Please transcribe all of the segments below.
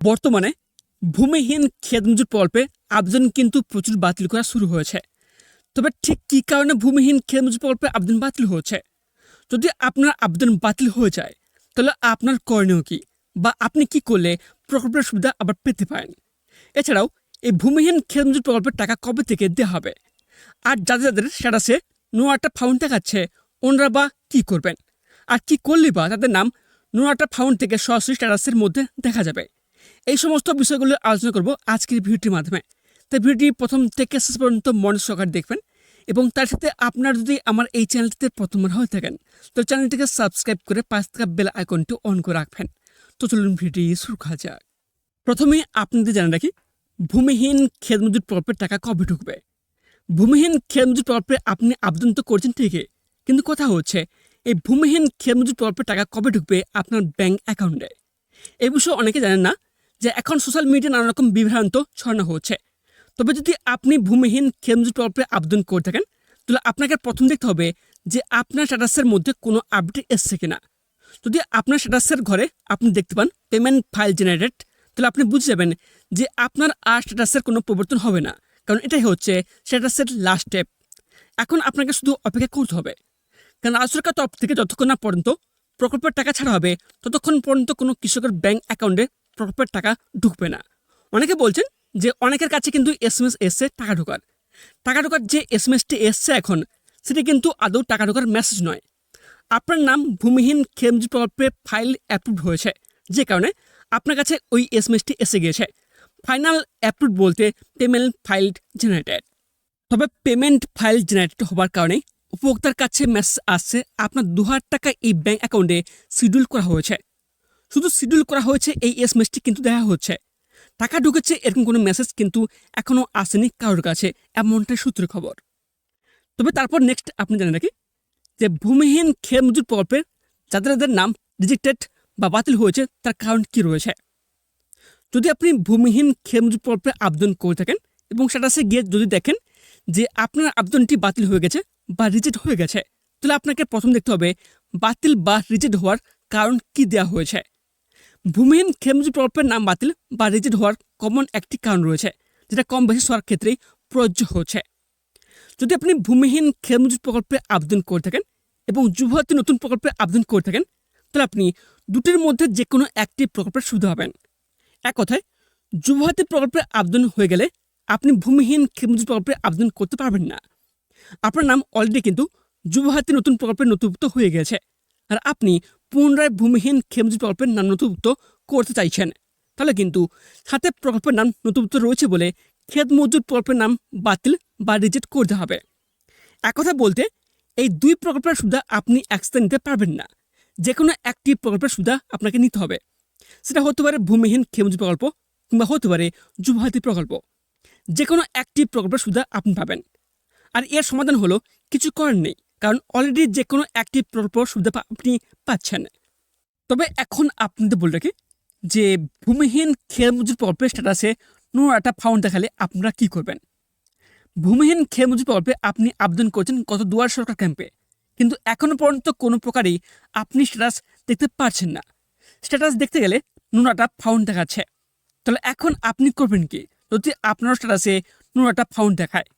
বর্তমানে ভূমিহীন ক্ষেত মজুর প্রকল্পে আবেদন কিন্তু প্রচুর বাতিল করা শুরু হয়েছে। তবে ঠিক কী কারণে ভূমিহীন ক্ষেত মজুর প্রকল্পে আবেদন বাতিল হচ্ছে? যদি আপনার আবেদন বাতিল হয়ে যায় তাহলে আপনার করণীয় কী, বা আপনি কি করলে প্রকল্পের সুবিধা আবার পেতে পারেন? এছাড়াও এই ভূমিহীন ক্ষেত মজুর প্রকল্পের টাকা কবে থেকে দেওয়া হবে, আর যাদের স্ট্যাটাসে নো একটা ফাউন্ড দেখাচ্ছে ওনারা বা কী করবেন, আর কি করলে বা তাদের নাম নো একটা ফাউন্ড থেকে সরাসরি স্ট্যাটাসের মধ্যে দেখা যাবে, এই সমস্ত বিষয়গুলো আলোচনা করব আজকের ভিডিওটির মাধ্যমে। তাই ভিডিওটি প্রথম থেকে শেষ পর্যন্ত মনোযোগ সহকারে দেখবেন, এবং তার সাথে আপনার যদি আমার এই চ্যানেলটিতে প্রথমবার হয়ে থাকেন তো চ্যানেলটিকে সাবস্ক্রাইব করে পাশে থাকা বেল আইকনটি অন করে রাখবেন। তো চলুন ভিডিওটি শুরু করা যাক। প্রথমে আপনাদের জানা রাখি, ভূমিহীন ক্ষেত মজুর প্রকল্পের টাকা কবে ঢুকবে। ভূমিহীন ক্ষেত মজুর প্রকল্পে আপনি আবেদন তো করছেন ঠিকই, কিন্তু কথা হচ্ছে এই ভূমিহীন ক্ষেত মজুর প্রকল্পের টাকা কবে ঢুকবে আপনার ব্যাংক অ্যাকাউন্টে। এই বিষয়ে অনেকে জানেন না যে এখন সোশ্যাল মিডিয়ায় নানা রকম বিভ্রান্ত ছড়ানো হচ্ছে। তবে যদি আপনি ভূমিহীন ক্ষেত মজুর প্রকল্পে আবেদন করে থাকেন তাহলে আপনাকে প্রথম দেখতে হবে যে আপনার স্ট্যাটাসের মধ্যে কোনো আপডেট এসছে কিনা। যদি আপনার স্ট্যাটাসের ঘরে আপনি দেখতে পান পেমেন্ট ফাইল জেনারেটেড, তাহলে আপনি বুঝে যাবেন যে আপনার আর স্ট্যাটাসের কোনো পরিবর্তন হবে না, কারণ এটাই হচ্ছে স্ট্যাটাসের লাস্ট স্টেপ। এখন আপনাকে শুধু অপেক্ষা করতে হবে, কারণ রাজ্য সরকার তরফ থেকে যতক্ষণ না পর্যন্ত প্রকল্পের টাকা ছাড়া হবে ততক্ষণ পর্যন্ত কোনো কৃষকের ব্যাংক অ্যাকাউন্টে প্রকল্পের টাকা ঢুকবে না। অনেকে বলছেন যে অনেকের কাছে কিন্তু SMS এসছে টাকা ঢোকার যে SMSটি এসছে এখন, সেটি কিন্তু আদৌ টাকা ঢোকার মেসেজ নয়। আপনার নাম ভূমিহীন ক্ষেত মজুর প্রকল্পে ফাইল অ্যাপ্রুভ হয়েছে, যে কারণে আপনার কাছে ওই SMSটি এসে গিয়েছে। ফাইনাল অ্যাপ্রুভ বলতে পেমেন্ট ফাইল জেনারেটেড। তবে পেমেন্ট ফাইল জেনারেটেড হওয়ার কারণে উপভোক্তার কাছে মেসেজ আসছে আপনার 2000 টাকা এই ব্যাংক অ্যাকাউন্টে শিডিউল করা হয়েছে। শুধু শিডিউল করা হয়েছে, এই SMSটি কিন্তু দেওয়া হচ্ছে। টাকা ঢুকেছে এরকম কোনো মেসেজ কিন্তু এখনও আসেনি কারোর কাছে, এমনটাই সূত্রের খবর। তবে তারপর নেক্সট আপনি জানেন নাকি যে ভূমিহীন ক্ষেত মজুর প্রকল্পের যাদের নাম রিজেক্টেড বা বাতিল হয়েছে তার কারণ কি রয়েছে। যদি আপনি ভূমিহীন ক্ষেত মজুর প্রকল্পে আবেদন করে থাকেন এবং স্ট্যাটাসে গিয়ে যদি দেখেন যে আপনার আবেদনটি বাতিল হয়ে গেছে বা রিজেক্ট হয়ে গেছে, তাহলে আপনাকে প্রথম দেখতে হবে বাতিল বা রিজেক্ট হওয়ার কারণ কি দেওয়া হয়েছে। ভূমিহীন ক্ষেত মজুর প্রকল্পের নাম বাতিল বা রিজেক্ট হওয়ার কমন একটি কারণ রয়েছে, যেটা কম বেশি সবার ক্ষেত্রেই প্রযোজ্য হচ্ছে। যদি আপনি ভূমিহীন ক্ষেত মজুর প্রকল্পে আবেদন করে থাকেন এবং যুবভারতী নতুন প্রকল্পে আবেদন করে থাকেন, তাহলে আপনি দুটির মধ্যে যে কোনো একটি প্রকল্পের সুবিধা পাবেন। এক কথায়, যুবভারতী প্রকল্পে আবেদন হয়ে গেলে আপনি ভূমিহীন ক্ষেত মজুর প্রকল্পে আবেদন করতে পারবেন না। আপনার নাম অলরেডি কিন্তু যুবভারতী নতুন প্রকল্পে নথিভুক্ত হয়ে গেছে, আর আপনি পুনরায় ভূমিহীন ক্ষেত মজুর প্রকল্পের নাম নথিভুক্ত করতে চাইছেন, তাহলে কিন্তু সাথে প্রকল্পের নাম নথিভুক্ত রয়েছে বলে ক্ষেত মজুর প্রকল্পের নাম বাতিল বা রিজেক্ট করতে হবে। এক কথা বলতে, এই দুই প্রকল্পের সুবিধা আপনি একসাথে নিতে পারবেন না। যে কোনো একটি প্রকল্পের সুবিধা আপনাকে নিতে হবে। সেটা হতে পারে ভূমিহীন ক্ষেত মজুর প্রকল্প কিংবা হতে পারে যুবভারতী প্রকল্প। যে কোনো একটি প্রকল্পের সুবিধা আপনি পাবেন। আর এর সমাধান হলো কিছু করার নেই, কারণ অলরেডি যে কোনো একটি প্রকল্প সুবিধা আপনি পাচ্ছেন। তবে এখন আপনাদের বলে রাখি যে ভূমিহীন ক্ষেত মজুর প্রকল্পের স্ট্যাটাসে নো একটা ফাউন্ড দেখালে আপনারা কি করবেন। ভূমিহীন ক্ষেত মজুর প্রকল্পে আপনি আবেদন করছেন গত দুয়ার সরকার ক্যাম্পে, কিন্তু এখনও পর্যন্ত কোনো প্রকারেই আপনি স্ট্যাটাস দেখতে পারছেন না। স্ট্যাটাস দেখতে গেলে নোনাটা ফাউন্ড দেখাচ্ছে। তাহলে এখন আপনি করবেন কি যদি আপনার স্ট্যাটাসে নোনাটা ফাউন্ড দেখায়?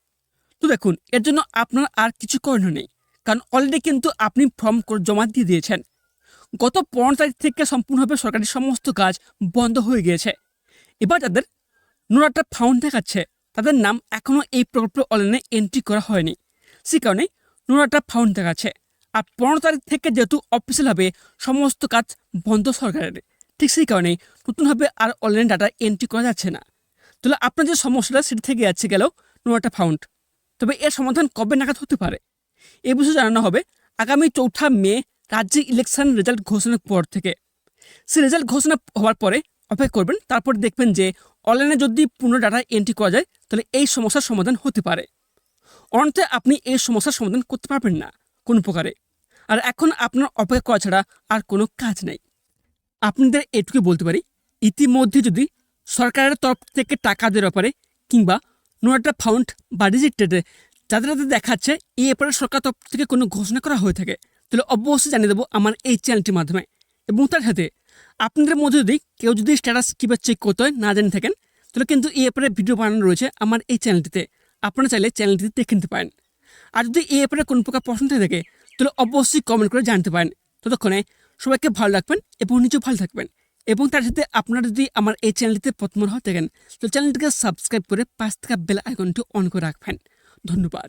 তো দেখুন, এর জন্য আপনার আর কিছু করণীয় নেই, কারণ অলরেডি কিন্তু আপনি ফর্ম জমা দিয়ে দিয়েছেন। গত 15 তারিখ থেকে সম্পূর্ণভাবে সরকারি সমস্ত কাজ বন্ধ হয়ে গিয়েছে। এবার যাদের নোনাটা ফাউন্ড দেখাচ্ছে তাদের নাম এখনও এই প্রকল্পে অনলাইনে এন্ট্রি করা হয়নি, সে কারণে নোনাটা ফাউন্ড দেখাচ্ছে। আর 15 তারিখ থেকে যেহেতু অফিসিয়ালভাবে সমস্ত কাজ বন্ধ সরকারের, ঠিক সেই কারণেই নতুনভাবে আর অনলাইন ডাটা এন্ট্রি করা যাচ্ছে না। তাহলে আপনার যে সমস্যাটা সেটা থেকে যাচ্ছে গেল নোনাটা ফাউন্ড। তবে এর সমাধান কবে নাগাদ হতে পারে এ বিষয়ে জানানো হবে আগামী 4 মে রাজ্যে ইলেকশন রেজাল্ট ঘোষণার পর থেকে। সে রেজাল্ট ঘোষণা হওয়ার পরে অপেক্ষা করবেন, তারপর দেখবেন যে অনলাইনে যদি পুনঃ ডাটা এন্ট্রি করা যায় তাহলে এই সমস্যার সমাধান হতে পারে। অন্যথায় আপনি এই সমস্যার সমাধান করতে পারবেন না কোনো প্রকারে। আর এখন আপনার অপেক্ষা করা ছাড়া আর কোনো কাজ নেই। আপনাদের এটুকু বলতে পারি, ইতিমধ্যে যদি সরকারের তরফ থেকে টাকা দেওয়ার ব্যাপারে কিংবা নোনাটা ফাউন্ড বা রিজেক্টেড যাদের দেখাচ্ছে এই ব্যাপারে সরকার তরফ থেকে কোনো ঘোষণা করা হয়ে থাকে, তাহলে অবশ্যই জানিয়ে দেবো আমার এই চ্যানেলটির মাধ্যমে। এবং তার সাথে আপনাদের মধ্যে যদি কেউ যদি স্ট্যাটাস কীভাবে চেক করতে হয় না জেনে থাকেন, তাহলে কিন্তু এই ব্যাপারে ভিডিও বানানো রয়েছে আমার এই চ্যানেলটিতে, আপনারা চাইলে চ্যানেলটিতে দেখে নিতে পারেন। আর যদি এই ব্যাপারে কোনো প্রকার প্রশ্ন থাকে তাহলে অবশ্যই কমেন্ট করে জানতে পারেন। ততক্ষণে সবাইকে ভালো রাখবেন এবং নিজেও ভালো থাকবেন। এবং তার সাথে আপনারা যদি আমার এই চ্যানেলটিতে প্রথমবার হয়ে থাকেন, তো চ্যানেলটিকে সাবস্ক্রাইব করে পাশ থাকা বেল আইকনটি অন করে রাখবেন। ধন্যবাদ।